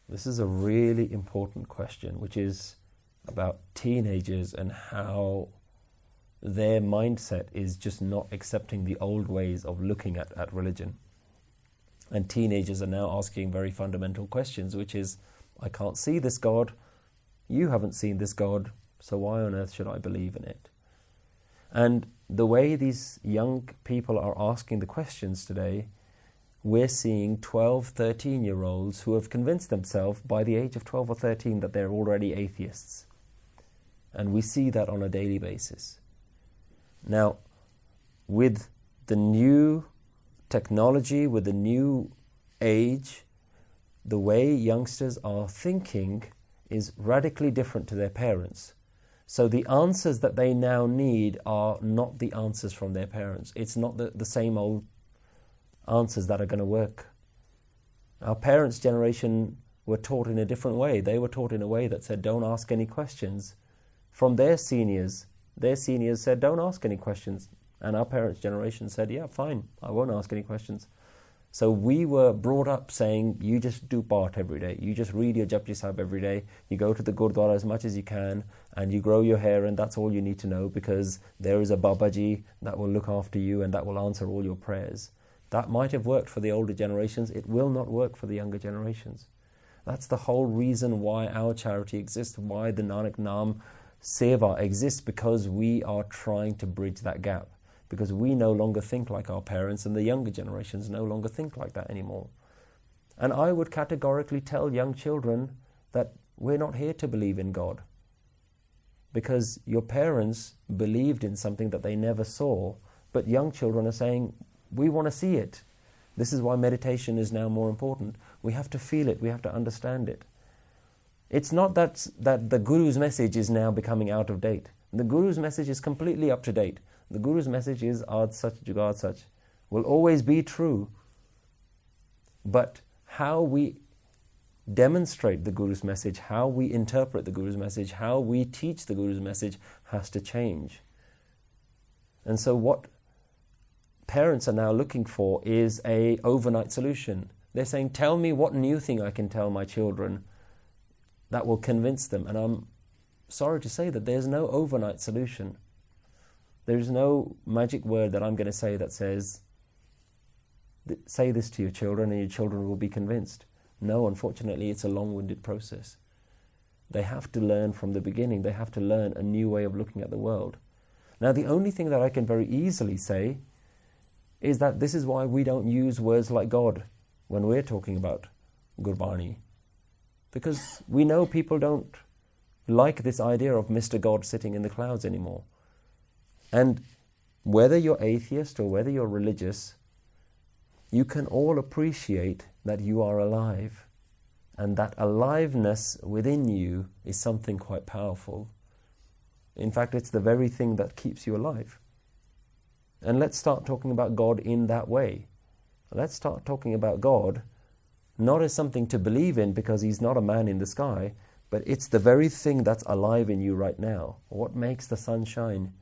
This is a really important question, which is about teenagers and how their mindset is just not accepting the old ways of looking at religion. And teenagers are now asking very fundamental questions, which is, I can't see this God, you haven't seen this God, so why on earth should I believe in it? And the way these young people are asking the questions today, we're seeing 12, 13-year-olds who have convinced themselves by the age of 12 or 13 that they're already atheists. And we see that on a daily basis. Now, with the new technology, with the new age, the way youngsters are thinking is radically different to their parents. So the answers that they now need are not the answers from their parents. It's not the same old answers that are going to work. Our parents' generation were taught in a different way. They were taught in a way that said, don't ask any questions. From their seniors said, don't ask any questions. And our parents' generation said, yeah, fine, I won't ask any questions. So we were brought up saying, you just do part every day. You just read your Japji Sahib every day. You go to the Gurdwara as much as you can, and you grow your hair, and that's all you need to know, because there is a Babaji that will look after you and that will answer all your prayers. That might have worked for the older generations. It will not work for the younger generations. That's the whole reason why our charity exists, why the Nanak Naam Seva exists, because we are trying to bridge that gap. Because we no longer think like our parents, and the younger generations no longer think like that anymore. And I would categorically tell young children that we're not here to believe in God. Because your parents believed in something that they never saw, but young children are saying, we want to see it. This is why meditation is now more important. We have to feel it, we have to understand it. It's not that the Guru's message is now becoming out of date. The Guru's message is completely up to date. The Guru's message is Aad Sach Jugad Sach, will always be true. But how we demonstrate the Guru's message, how we interpret the Guru's message, how we teach the Guru's message has to change. And so what parents are now looking for is an overnight solution. They're saying, tell me what new thing I can tell my children that will convince them. And I'm sorry to say that there's no overnight solution. There's no magic word that I'm going to say that says, say this to your children and your children will be convinced. No, unfortunately, it's a long-winded process. They have to learn from the beginning. They have to learn a new way of looking at the world. Now, the only thing that I can very easily say is that this is why we don't use words like God when we're talking about Gurbani. Because we know people don't like this idea of Mr. God sitting in the clouds anymore. And whether you're atheist or whether you're religious, you can all appreciate that you are alive. And that aliveness within you is something quite powerful. In fact, it's the very thing that keeps you alive. And let's start talking about God in that way. Let's start talking about God not as something to believe in because He's not a man in the sky, but it's the very thing that's alive in you right now. What makes the sun shine?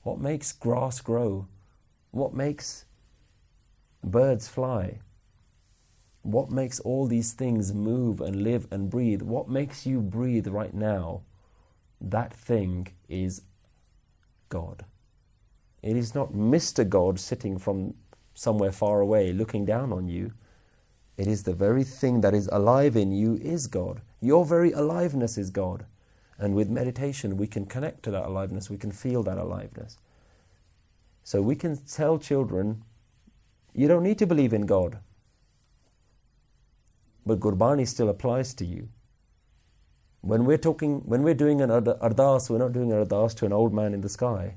What makes grass grow? What makes birds fly? What makes all these things move and live and breathe? What makes you breathe right now? That thing is God. It is not Mr. God sitting from somewhere far away looking down on you. It is the very thing that is alive in you is God. Your very aliveness is God. And with meditation, we can connect to that aliveness. We can feel that aliveness. So we can tell children, you don't need to believe in God. But Gurbani still applies to you. When we're doing an ardas, we're not doing an ardas to an old man in the sky.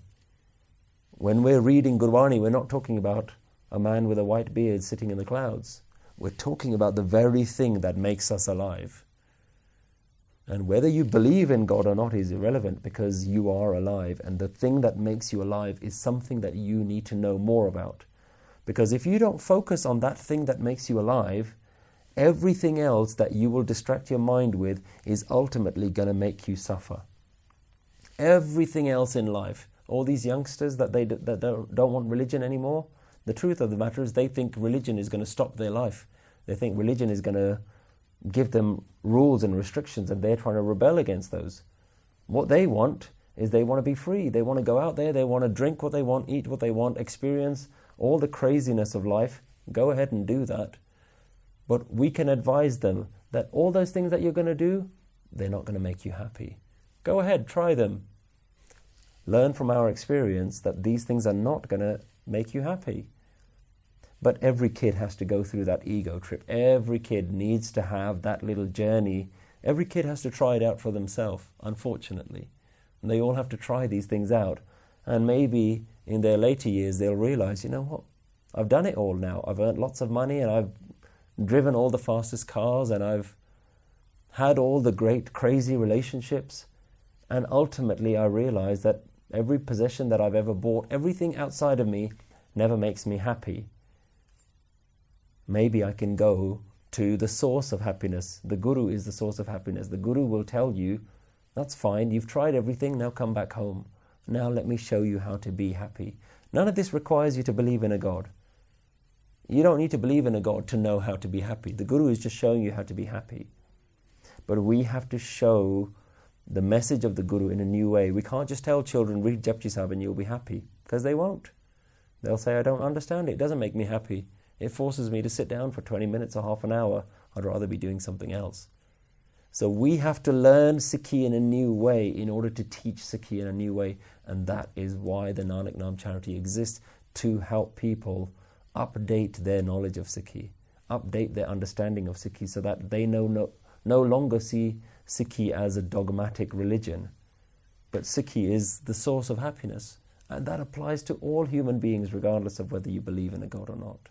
When we're reading Gurbani, we're not talking about a man with a white beard sitting in the clouds. We're talking about the very thing that makes us alive. And whether you believe in God or not is irrelevant, because you are alive, and the thing that makes you alive is something that you need to know more about. Because if you don't focus on that thing that makes you alive, everything else that you will distract your mind with is ultimately going to make you suffer. Everything else in life, all these youngsters that don't want religion anymore, the truth of the matter is they think religion is going to stop their life. They think religion is going to give them rules and restrictions, and they're trying to rebel against those. What they want is they want to be free. They want to go out there, they want to drink what they want, eat what they want, experience all the craziness of life. Go ahead and do that. But we can advise them that all those things that you're going to do, they're not going to make you happy. Go ahead, try them. Learn from our experience that these things are not going to make you happy. But every kid has to go through that ego trip. Every kid needs to have that little journey. Every kid has to try it out for themselves, unfortunately. And they all have to try these things out. And maybe in their later years they'll realize, you know what, I've done it all now. I've earned lots of money, and I've driven all the fastest cars, and I've had all the great crazy relationships. And ultimately I realize that every possession that I've ever bought, everything outside of me, never makes me happy. Maybe I can go to the source of happiness. The Guru is the source of happiness. The Guru will tell you, that's fine, you've tried everything, now come back home. Now let me show you how to be happy. None of this requires you to believe in a God. You don't need to believe in a God to know how to be happy. The Guru is just showing you how to be happy. But we have to show the message of the Guru in a new way. We can't just tell children, read Japji Sahib and you'll be happy, because they won't. They'll say, I don't understand it. It doesn't make me happy. It forces me to sit down for 20 minutes or half an hour. I'd rather be doing something else. So we have to learn Sikhi in a new way in order to teach Sikhi in a new way. And that is why the Nanak Naam charity exists, to help people update their knowledge of Sikhi, update their understanding of Sikhi, so that they no longer see Sikhi as a dogmatic religion. But Sikhi is the source of happiness. And that applies to all human beings, regardless of whether you believe in a God or not.